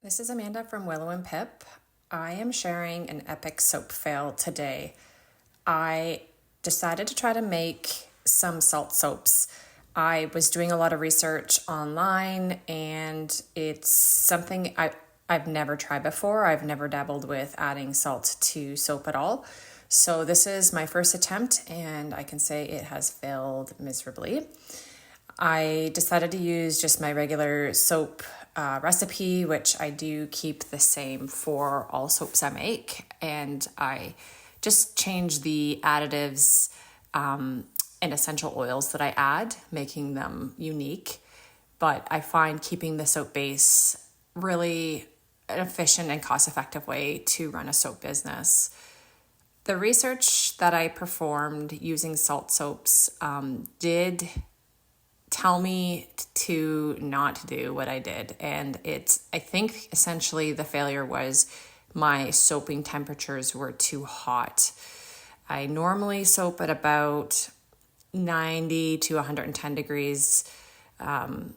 This is Amanda from Willow and Pip. I am sharing an epic soap fail today. I decided to try to make some salt soaps. I was doing a lot of research online and it's something I've never tried before. I've never dabbled with adding salt to soap at all. So this is my first attempt and I can say it has failed miserably. I decided to use just my regular soap recipe, which I do keep the same for all soaps I make. And I just change the additives and essential oils that I add, making them unique. But I find keeping the soap base really an efficient and cost-effective way to run a soap business. The research that I performed using salt soaps did tell me to not do what I did. And I think essentially the failure was my soaping temperatures were too hot. I normally soap at about 90 to 110 degrees. And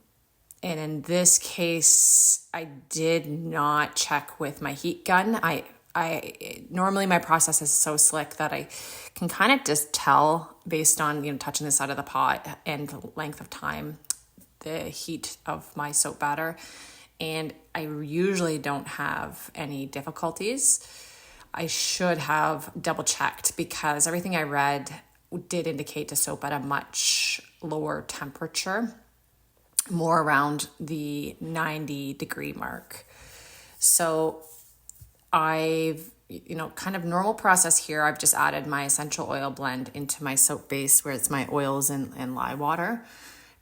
in this case, I did not check with my heat gun. I normally my process is so slick that I can kind of just tell based on touching the side of the pot and the length of time, the heat of my soap batter, and I usually don't have any difficulties. I should have double checked because everything I read did indicate to soap at a much lower temperature, more around the 90-degree mark. So I've, kind of normal process here. I've just added my essential oil blend into my soap base where it's my oils and lye water.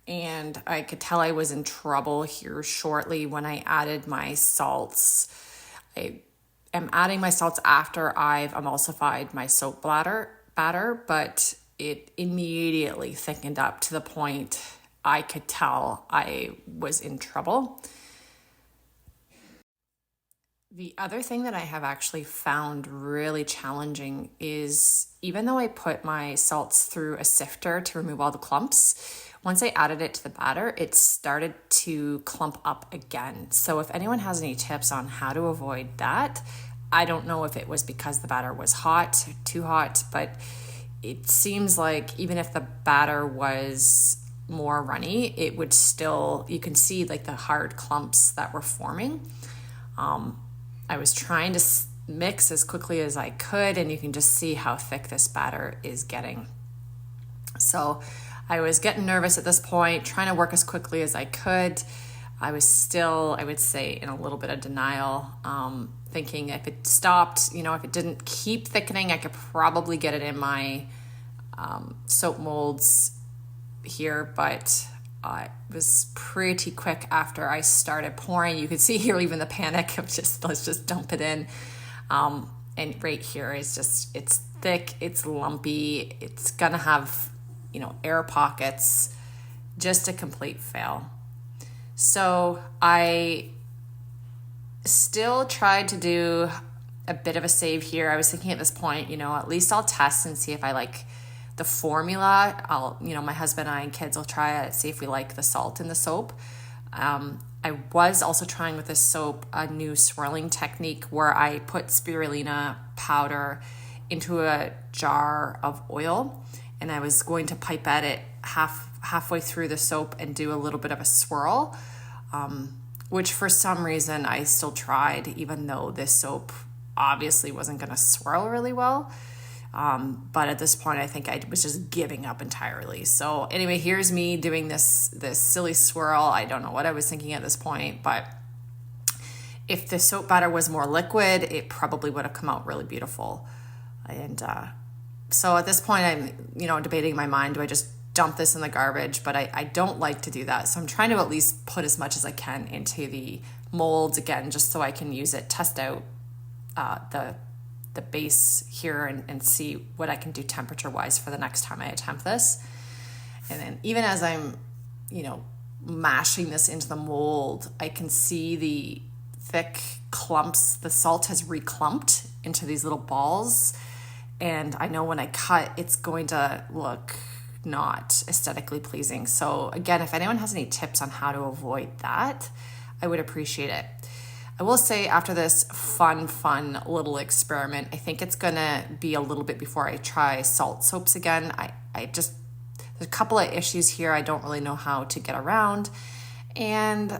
And I could tell I was in trouble here shortly when I added my salts. I am adding my salts after I've emulsified my soap batter, but it immediately thickened up to the point I could tell I was in trouble. The other thing that I have actually found really challenging is even though I put my salts through a sifter to remove all the clumps, once I added it to the batter, it started to clump up again. So if anyone has any tips on how to avoid that, I don't know if it was because the batter was hot, too hot, but it seems like even if the batter was more runny, it would still, you can see like the hard clumps that were forming. I was trying to mix as quickly as I could, and you can just see how thick this batter is getting. So I was getting nervous at this point, trying to work as quickly as I could. I was still, I would say, in a little bit of denial, thinking if it stopped, if it didn't keep thickening, I could probably get it in my soap molds here, but it was pretty quick after I started pouring. You could see here even the panic of let's just dump it in. And right here is it's thick, it's lumpy, it's gonna have, air pockets, just a complete fail. So I still tried to do a bit of a save here. I was thinking at this point, at least I'll test and see if I like the formula. My husband and I and kids will try it, see if we like the salt in the soap. I was also trying with this soap a new swirling technique where I put spirulina powder into a jar of oil, and I was going to pipette it halfway through the soap and do a little bit of a swirl, which for some reason I still tried, even though this soap obviously wasn't going to swirl really well. But at this point, I think I was just giving up entirely. So anyway, here's me doing this silly swirl. I don't know what I was thinking at this point, but if the soap batter was more liquid, it probably would have come out really beautiful. And so at this point, I'm debating in my mind, do I just dump this in the garbage? But I don't like to do that. So I'm trying to at least put as much as I can into the molds again, just so I can use it, test out the base here and see what I can do temperature wise for the next time I attempt this. And then even as I'm, mashing this into the mold, I can see the thick clumps. The salt has reclumped into these little balls. And I know when I cut, it's going to look not aesthetically pleasing. So again, if anyone has any tips on how to avoid that, I would appreciate it. I will say after this fun little experiment, I think it's gonna be a little bit before I try salt soaps again. I just, there's a couple of issues here I don't really know how to get around. And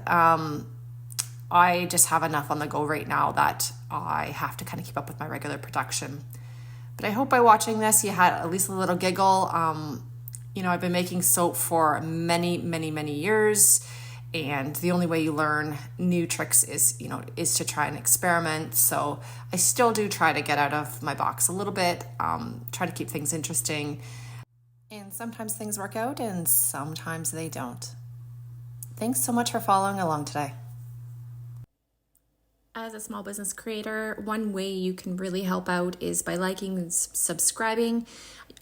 I just have enough on the go right now that I have to kind of keep up with my regular production. But I hope by watching this, you had at least a little giggle. I've been making soap for many years. And the only way you learn new tricks is to try and experiment. So I still do try to get out of my box a little bit, try to keep things interesting. And sometimes things work out and sometimes they don't. Thanks so much for following along today. As a small business creator, one way you can really help out is by liking and subscribing.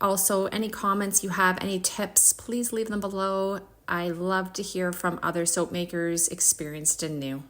Also, any comments you have, any tips, please leave them below. I love to hear from other soap makers, experienced and new.